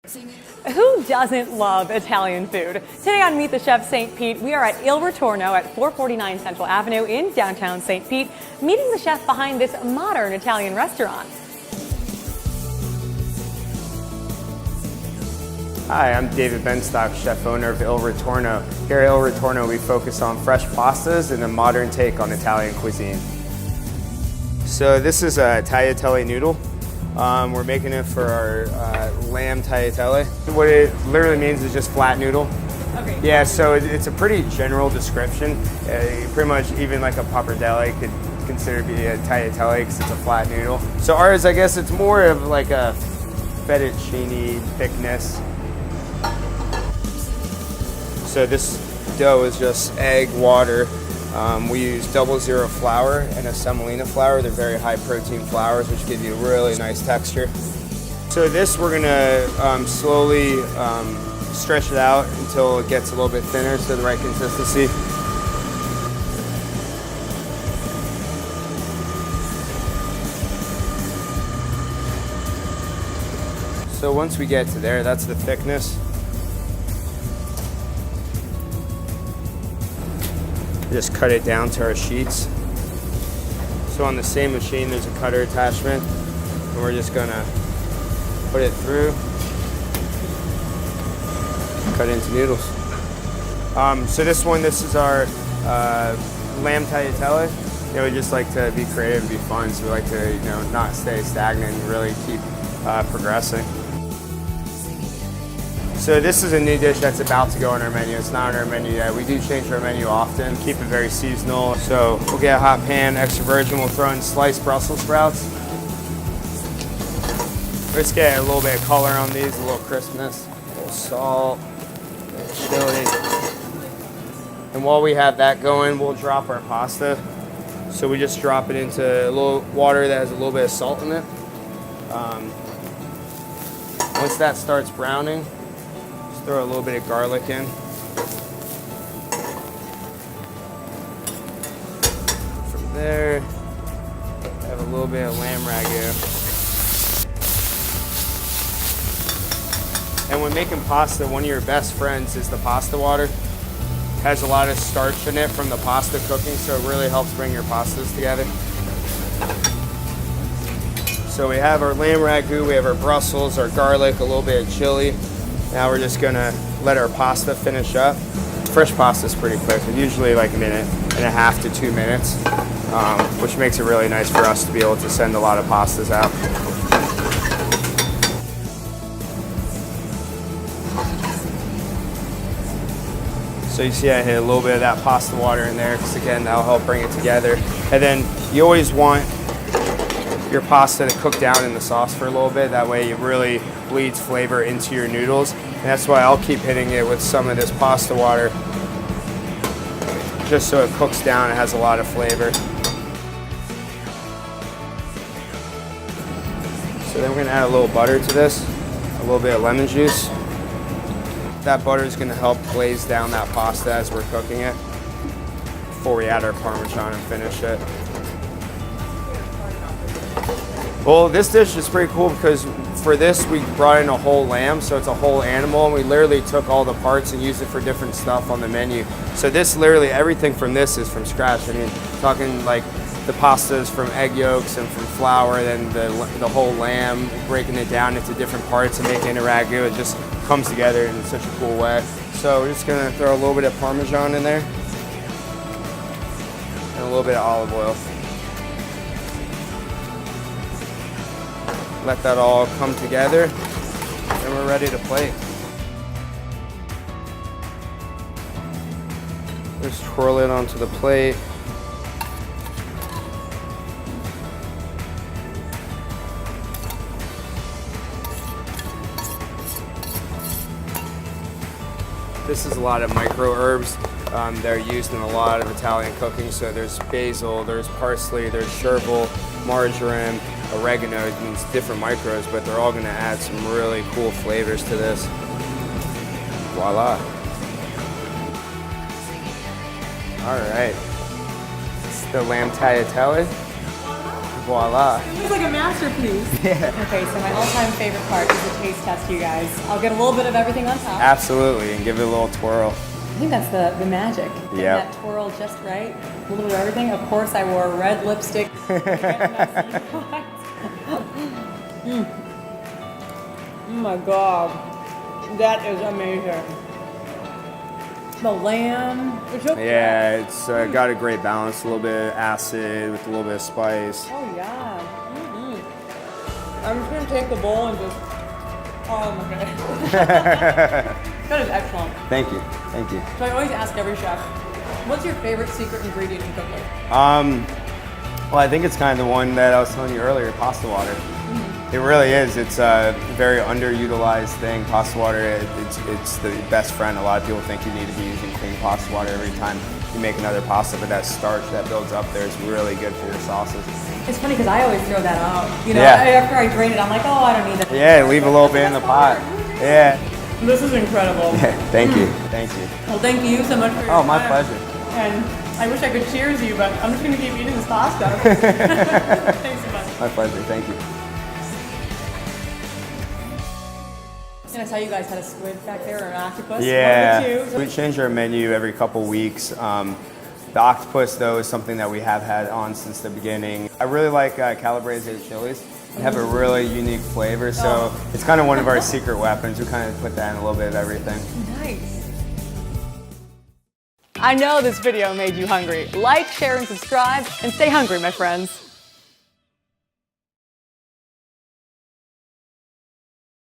Who doesn't love Italian food? Today on Meet the Chef St. Pete, we are at Il Ritorno at 449 Central Avenue in downtown St. Pete, meeting the chef behind this modern Italian restaurant. Hi, I'm David Benstock, chef owner of Il Ritorno. Here at Il Ritorno, we focus on fresh pastas and a modern take on Italian cuisine. So this is a tagliatelle noodle. We're making it for our lamb tagliatelle. What it literally means is just flat noodle. Okay. Yeah, so it's a pretty general description. Pretty much even like a pappardelle could consider to be a tagliatelle because it's a flat noodle. So ours, I guess it's more of like a fettuccine thickness. So this dough is just egg, water. We use 00 flour and a semolina flour. They're very high protein flours, which give you a really nice texture. So this we're gonna slowly stretch it out until it gets a little bit thinner to the right consistency. So once we get to there, that's the thickness. Just cut it down to our sheets. So on the same machine, there's a cutter attachment, and we're just gonna put it through, cut into noodles. So this is our lamb tagliatelle. We just like to be creative and be fun, so we like to not stay stagnant and really keep progressing. So this is a new dish that's about to go on our menu. It's not on our menu yet. We do change our menu often, keep it very seasonal. So we'll get a hot pan, extra virgin. We'll throw in sliced Brussels sprouts. Let's get a little bit of color on these, a little crispness, a little salt, a little chili. And while we have that going, we'll drop our pasta. So we just drop it into a little water that has a little bit of salt in it. Once that starts browning, throw a little bit of garlic in. From there, have a little bit of lamb ragu. And when making pasta, one of your best friends is the pasta water. It has a lot of starch in it from the pasta cooking, so it really helps bring your pastas together. So we have our lamb ragu, we have our Brussels, our garlic, a little bit of chili. Now we're just gonna let our pasta finish up. Fresh pasta is pretty quick, usually like 1.5 to 2 minutes, which makes it really nice for us to be able to send a lot of pastas out. So you see I hit a little bit of that pasta water in there, because again, that'll help bring it together. And then you always want your pasta to cook down in the sauce for a little bit. That way it really bleeds flavor into your noodles. And that's why I'll keep hitting it with some of this pasta water, just so it cooks down and has a lot of flavor. So then we're gonna add a little butter to this, a little bit of lemon juice. That butter is gonna help glaze down that pasta as we're cooking it before we add our Parmesan and finish it. Well, this dish is pretty cool because for this we brought in a whole lamb, so it's a whole animal, and we literally took all the parts and used it for different stuff on the menu. So this literally, everything from this is from scratch. I mean, talking like the pastas from egg yolks and from flour, then the whole lamb, breaking it down into different parts and making a ragu. It just comes together in such a cool way. So we're just gonna throw a little bit of Parmesan in there and a little bit of olive oil. Let that all come together, and we're ready to plate. Just twirl it onto the plate. This is a lot of micro herbs. They're used in a lot of Italian cooking. So there's basil, there's parsley, there's chervil, marjoram, oregano. It means different micros, but they're all gonna add some really cool flavors to this. Voila. All right. It's the lamb tagliatelle. voila. It's like a masterpiece. Yeah. Okay, so my all-time favorite part is the taste test, you guys. I'll get a little bit of everything on top. Absolutely, and give it a little twirl. I think that's the magic. Getting that twirl just right. A little bit of everything. Of course, I wore red lipstick. Oh my God. That is amazing. The lamb. Yeah, it's got a great balance. A little bit of acid with a little bit of spice. Oh yeah. I'm just gonna take the bowl and just. Oh my God. That is excellent. Thank you. Thank you. So I always ask every chef, what's your favorite secret ingredient in cooking? Well, I think it's kind of the one that I was telling you earlier, pasta water. It really is. It's a very underutilized thing. Pasta water, it's the best friend. A lot of people think you need to be using clean pasta water every time you make another pasta, but that starch that builds up there is really good for your sauces. It's funny because I always throw that out. You know, after I drain it, I'm like, oh, I don't need that. Yeah, leave a little bit in the pot. Yeah. This is incredible. Thank you. Thank you. Well, thank you so much for your time. My pleasure. And I wish I could cheers you, but I'm just going to keep eating this pasta. Thanks so much. My pleasure. Thank you. And I saw you guys had a squid back there, or an octopus. Yeah. One of the two. We change our menu every couple weeks. The octopus, though, is something that we have had on since the beginning. I really like calabrese chilies. They have a really unique flavor, so it's kind of one of our secret weapons. We kind of put that in a little bit of everything. Nice. I know this video made you hungry. Like, share, and subscribe, and stay hungry, my friends.